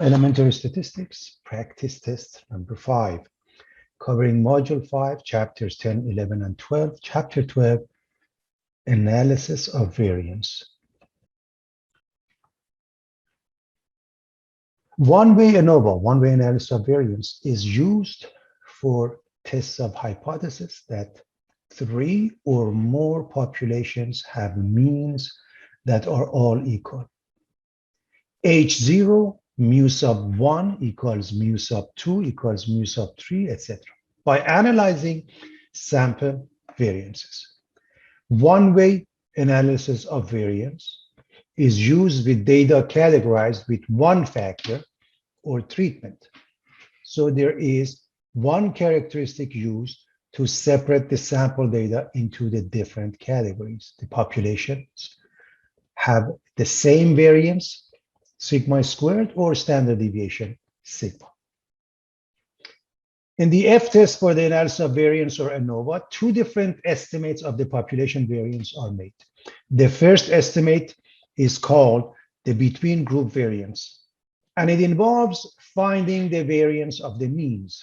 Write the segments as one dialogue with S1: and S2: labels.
S1: Elementary Statistics, Practice Test number 5, covering Module 5, Chapters 10, 11, and 12. Chapter 12, Analysis of Variance. One-way ANOVA, one-way analysis of variance, is used for tests of hypothesis that 3 or more populations have means that are all equal. H0, mu sub 1 equals mu sub 2 equals mu sub 3, etc. by analyzing sample variances. One-way analysis of variance is used with data categorized with one factor or treatment. So there is one characteristic used to separate the sample data into the different categories. The populations have the same variance, sigma squared, or standard deviation, sigma. In the F-test for the analysis of variance, or ANOVA, two different estimates of the population variance are made. The first estimate is called the between group variance, and it involves finding the variance of the means.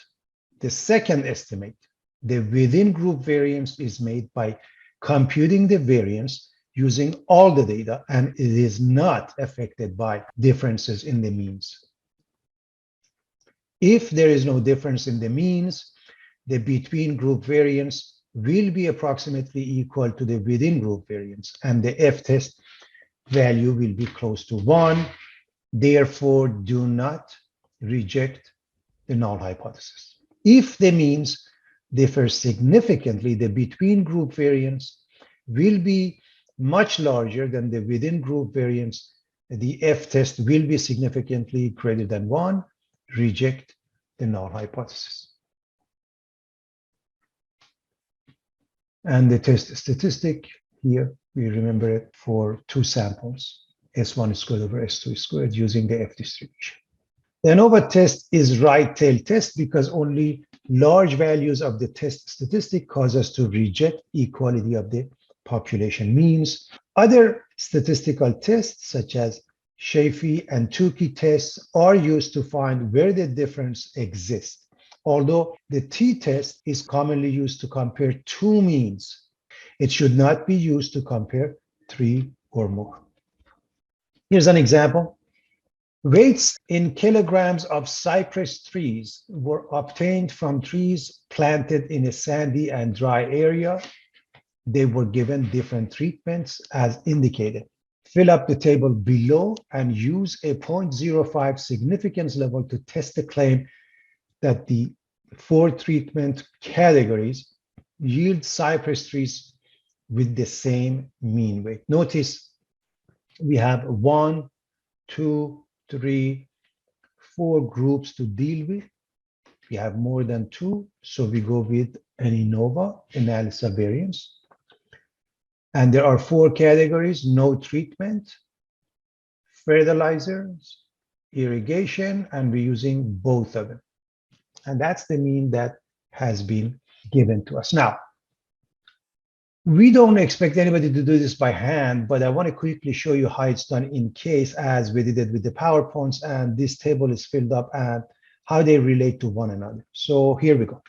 S1: The second estimate, the within group variance, is made by computing the variance using all the data, and it is not affected by differences in the means. If there is no difference in the means, the between group variance will be approximately equal to the within group variance, and the F-test value will be close to 1. Therefore, do not reject the null hypothesis. If the means differ significantly, the between group variance will be much larger than the within group variance. The F-test will be significantly greater than 1. Reject the null hypothesis. And the test statistic here, we remember it for two samples, S1 squared over S2 squared, using the F distribution. The ANOVA test is right tail test because only large values of the test statistic cause us to reject equality of the population means. Other statistical tests, such as Shafee and Tukey tests, are used to find where the difference exists. Although the t-test is commonly used to compare two means, it should not be used to compare 3 or more. Here's an example. Weights in kilograms of cypress trees were obtained from trees planted in a sandy and dry area. They were given different treatments as indicated. Fill up the table below and use a 0.05 significance level to test the claim that the 4 treatment categories yield cypress trees with the same mean weight. Notice we have 1, 2, 3, 4 groups to deal with. We have more than 2, so we go with an ANOVA, analysis of variance. And there are 4 categories: no treatment, fertilizers, irrigation, and we're using both of them. And that's the mean that has been given to us. Now, we don't expect anybody to do this by hand, but I want to quickly show you how it's done in case, as we did it with the PowerPoints, and this table is filled up and how they relate to one another. So here we go.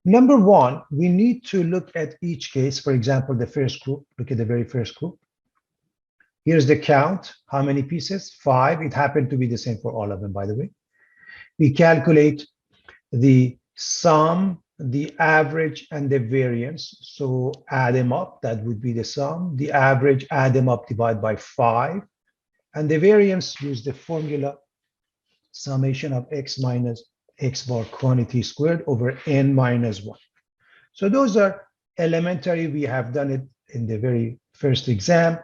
S1: Number 1, we need to look at each case. For example, the first group, look at the very first group. Here's the count. How many pieces? 5. It happened to be the same for all of them, by the way. We calculate the sum, the average, and the variance. So add them up. That would be the sum. The average, add them up, divide by 5. And the variance, use the formula summation of x minus x bar quantity squared over n minus 1. So those are elementary. We have done it in the very first exam.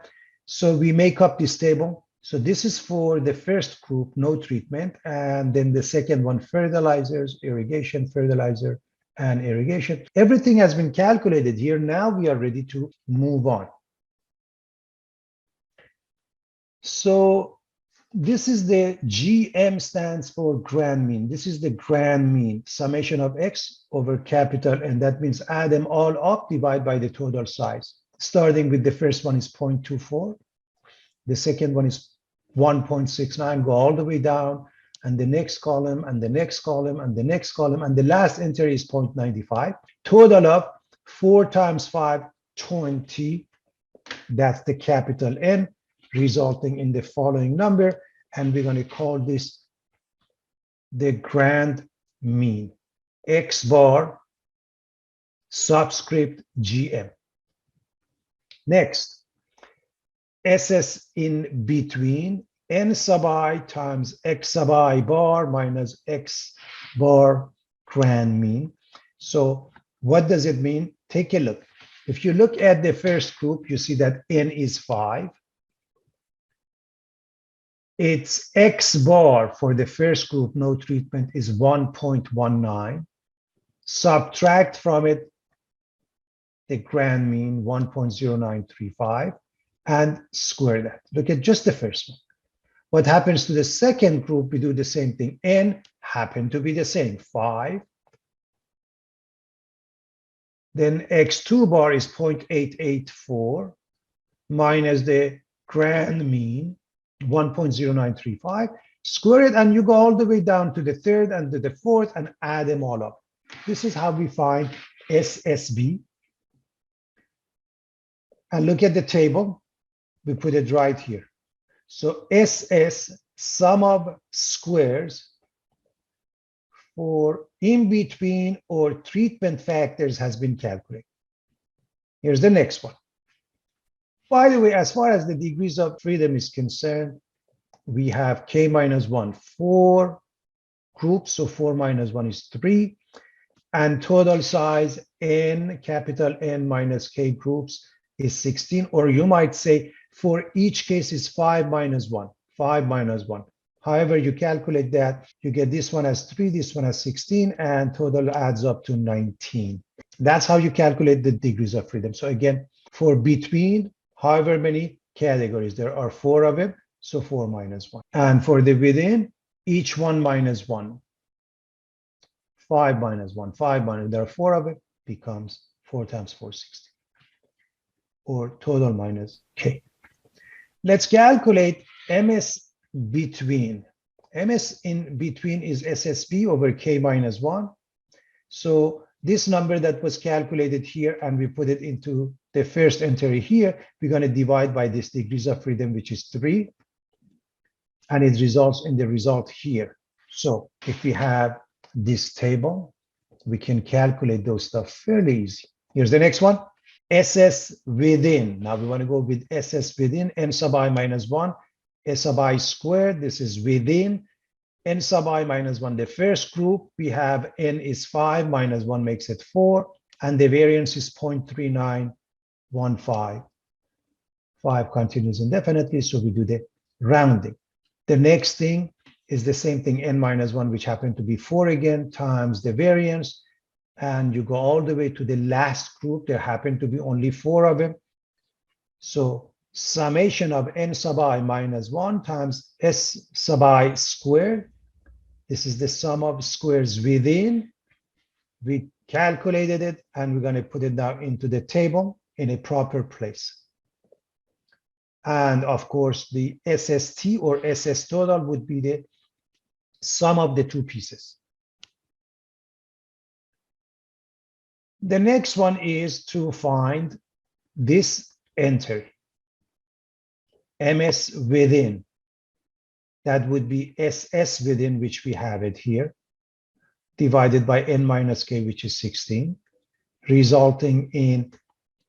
S1: So we make up this table. So this is for the first group, no treatment. And then the second one, fertilizers, irrigation, fertilizer, and irrigation. Everything has been calculated here. Now we are ready to move on. So this is the GM, stands for grand mean. This is the grand mean, summation of x over capital, and that means add them all up, divide by the total size. Starting with the first one is 0.24. The second one is 1.69, go all the way down, and the next column, and the next column, and the next column, and the last entry is 0.95. Total of 4 times 5, 20. That's the capital N, resulting in the following number, and we're going to call this the grand mean, X bar subscript GM. Next, SS in between, N sub I times X sub I bar minus X bar grand mean. So what does it mean? Take a look. If you look at the first group, you see that N is 5. Its X bar for the first group, no treatment, is 1.19. Subtract from it the grand mean, 1.0935, and square that. Look at just the first one. What happens to the second group? We do the same thing. N happened to be the same, 5. Then X2 bar is 0.884 minus the grand mean, 1.0935. Square it, and you go all the way down to the third and to the fourth and add them all up. This is how we find SSB. And look at the table. We put it right here. So SS, sum of squares for in between or treatment factors has been calculated. Here's the next one. By the way, as far as the degrees of freedom is concerned, we have K minus 1, 4 groups. So 4 minus 1 is 3. And total size N, capital N minus K groups is 16. Or you might say for each case is 5 minus 1, 5 minus 1. However you calculate that, you get this one as 3, this one as 16, and total adds up to 19. That's how you calculate the degrees of freedom. So again, for between, however many categories, there are 4 of them, so 4 minus 1. And for the within, each one minus 1. 5 minus 1, 5 minus, there are 4 of it, becomes 4 times 4, 60. Or total minus K. Let's calculate MS between. MS in between is SSB over K minus 1. So this number that was calculated here, and we put it into the first entry here, we're going to divide by this degrees of freedom, which is 3. And it results in the result here. So if we have this table, we can calculate those stuff fairly easy. Here's the next one. SS within. Now we want to go with SS within, N sub I minus 1, S sub I squared. This is within N sub I minus 1. The first group, we have N is 5, minus 1 makes it 4, and the variance is 0.3915. 5 continues indefinitely, so we do the rounding. The next thing is the same thing, N minus 1, which happened to be 4 again, times the variance. And you go all the way to the last group. There happen to be only 4 of them. So summation of N sub I minus 1 times S sub I squared. This is the sum of squares within. We calculated it, and we're going to put it down into the table in a proper place. And of course, the SST or SS total would be the sum of the 2 pieces. The next one is to find this entry, MS within. That would be SS within, which we have it here, divided by N minus K, which is 16, resulting in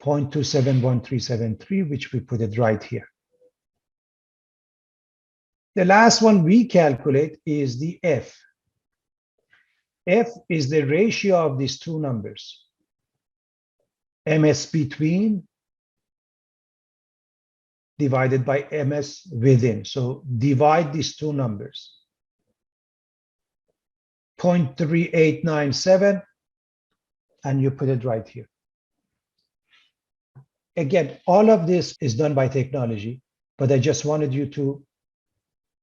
S1: 0.271373, which we put it right here. The last one we calculate is the F. F is the ratio of these 2 numbers. MS between divided by MS within. So divide these 2 numbers. 0.3897, and you put it right here. Again, all of this is done by technology, but I just wanted you to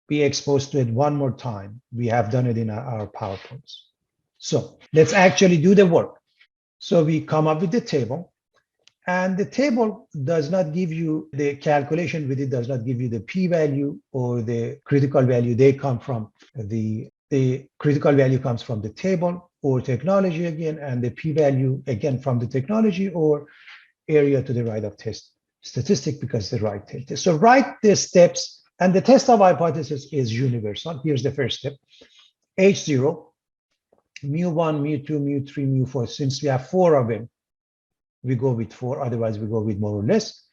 S1: be exposed to it one more time. We have done it in our PowerPoints. So let's actually do the work. So we come up with the table, And the table does not give you the calculation with it, does not give you the p-value or the critical value. They come from the critical value comes from the table or technology again, and the p-value again from the technology or area to the right of test statistic because the right test. So write the steps, and the test of hypothesis is universal. Here's the first step. H0, mu1, mu2, mu3, mu4. Since we have 4 of them, we go with 4, otherwise we go with more or less.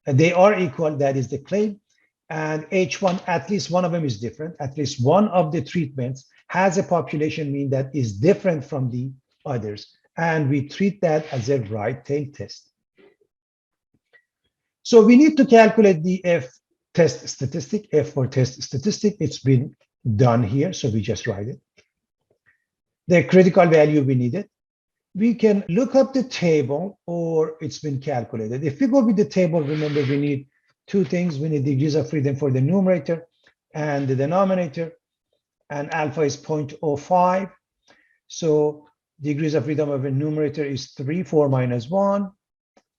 S1: And they are equal, that is the claim. And H1, at least one of them is different. At least one of the treatments has a population mean that is different from the others. And we treat that as a right tail test. So we need to calculate the F test statistic, F for test statistic. It's been done here, so we just write it. The critical value we needed. We can look up the table or it's been calculated. If we go with the table, remember we need 2 things. We need degrees of freedom for the numerator and the denominator, and alpha is 0.05. So degrees of freedom of a numerator is 3, 4 minus 1.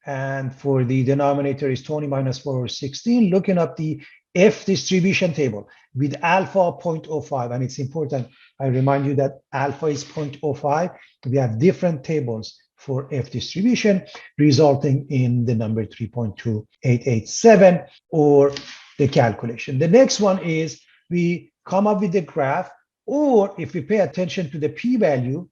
S1: And for the denominator is 20 minus 4 or 16. Looking up the F distribution table with alpha 0.05, and it's important, I remind you that alpha is 0.05. We have different tables for F distribution, resulting in the number 3.2887 or the calculation. The next one is we come up with the graph, or if we pay attention to the p-value,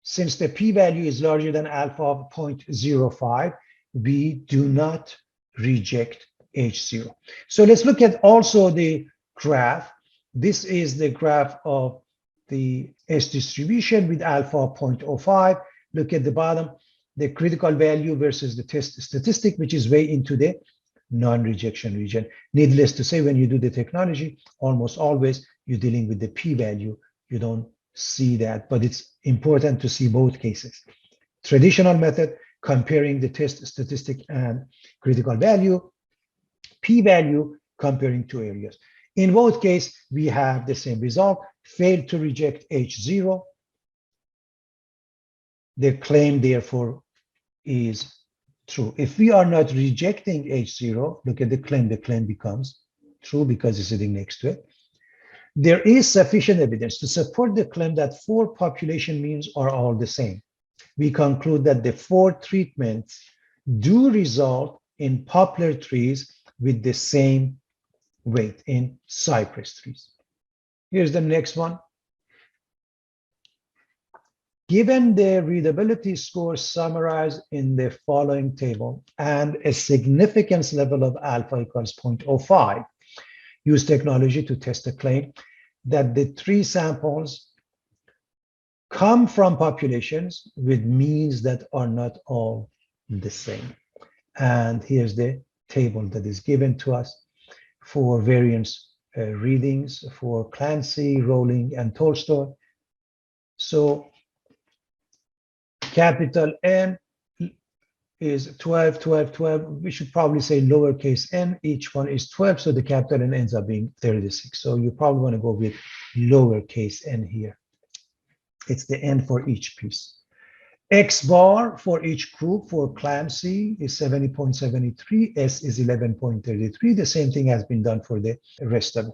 S1: since the p-value is larger than alpha of 0.05, we do not reject H0. So let's look at also the graph. This is the graph of the S distribution with alpha of 0.05. Look at the bottom, the critical value versus the test statistic, which is way into the non-rejection region. Needless to say, when you do the technology, almost always you're dealing with the p-value. You don't see that, but it's important to see both cases. Traditional method, comparing the test statistic and critical value, p-value comparing 2 areas. In both cases, we have the same result, failed to reject H0. The claim, therefore, is true. If we are not rejecting H0, look at the claim becomes true because it's sitting next to it. There is sufficient evidence to support the claim that 4 population means are all the same. We conclude that the 4 treatments do result in poplar trees with the same weight in cypress trees. Here's the next one. Given the readability score summarized in the following table and a significance level of alpha equals 0.05, use technology to test the claim that the 3 samples come from populations with means that are not all the same. And here's the table that is given to us for variance readings for Clancy, Rowling, and Tolstoy. So capital N is 12, 12, 12. We should probably say lowercase n. Each one is 12, so the capital N ends up being 36. So you probably want to go with lowercase n here. It's the n for each piece. X bar for each group for Clancy is 70.73, S is 11.33. The same thing has been done for the rest of them.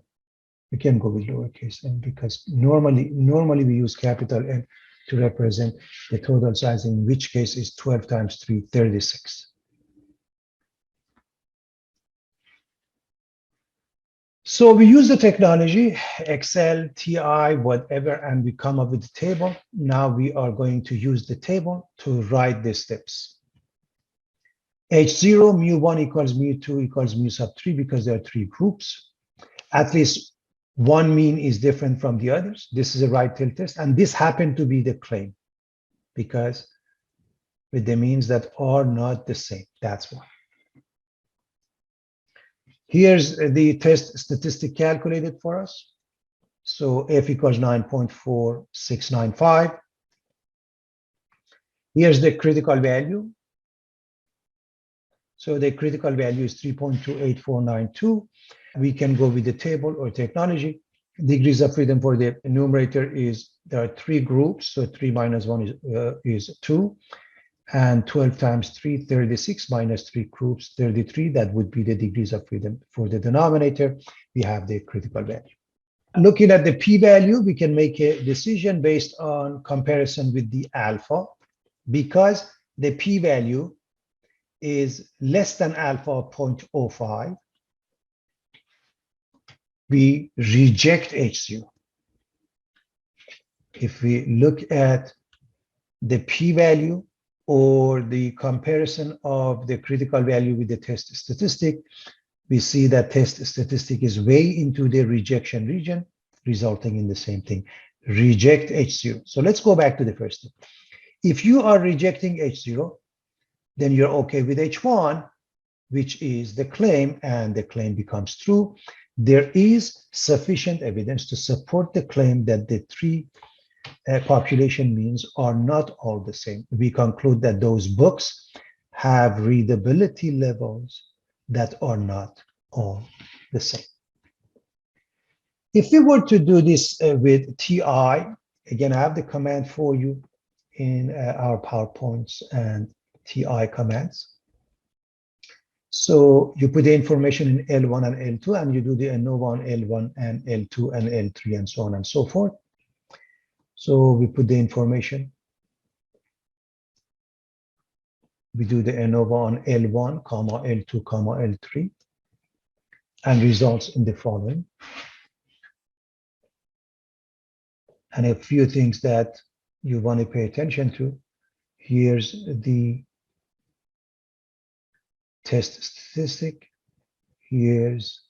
S1: We can go with lowercase n because normally we use capital N to represent the total size, in which case is 12 times 3, 36. So we use the technology, Excel, TI, whatever, and we come up with the table. Now we are going to use the table to write the steps. H0, mu1 equals mu2 equals mu sub 3 because there are 3 groups. At least one mean is different from the others. This is a right tail test, and this happened to be the claim because with the means that are not the same, that's why. Here's the test statistic calculated for us. So F equals 9.4695. Here's the critical value. So the critical value is 3.28492. We can go with the table or technology. Degrees of freedom for the numerator is, there are 3 groups. So 3 minus 1 is 2. And 12 times 3, 36, minus 3 groups, 33. That would be the degrees of freedom. For the denominator, we have the critical value. Looking at the p-value, we can make a decision based on comparison with the alpha, because the p-value is less than alpha of 0.05. We reject HCO. If we look at the p-value or the comparison of the critical value with the test statistic, we see that test statistic is way into the rejection region, resulting in the same thing, reject H0. So let's go back to the first thing. If you are rejecting H0, then you're okay with H1, which is the claim, and the claim becomes true. There is sufficient evidence to support the claim that the three population means are not all the same. We conclude that those books have readability levels that are not all the same. If we were to do this with TI, again, I have the command for you in our PowerPoints and TI commands. So you put the information in L1 and L2, and you do the ANOVA on L1 and L2 and L3 and so on and so forth. So we put the information. We do the ANOVA on L1, L2, L3, and results in the following. And a few things that you want to pay attention to. Here's the test statistic. Here's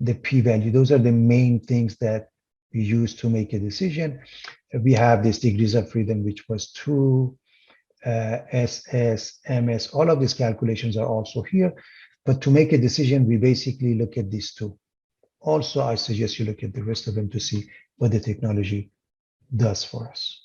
S1: the p-value. Those are the main things that we use to make a decision. We have this degrees of freedom, which was 2, SS, MS. All of these calculations are also here. But to make a decision, we basically look at these two. Also, I suggest you look at the rest of them to see what the technology does for us.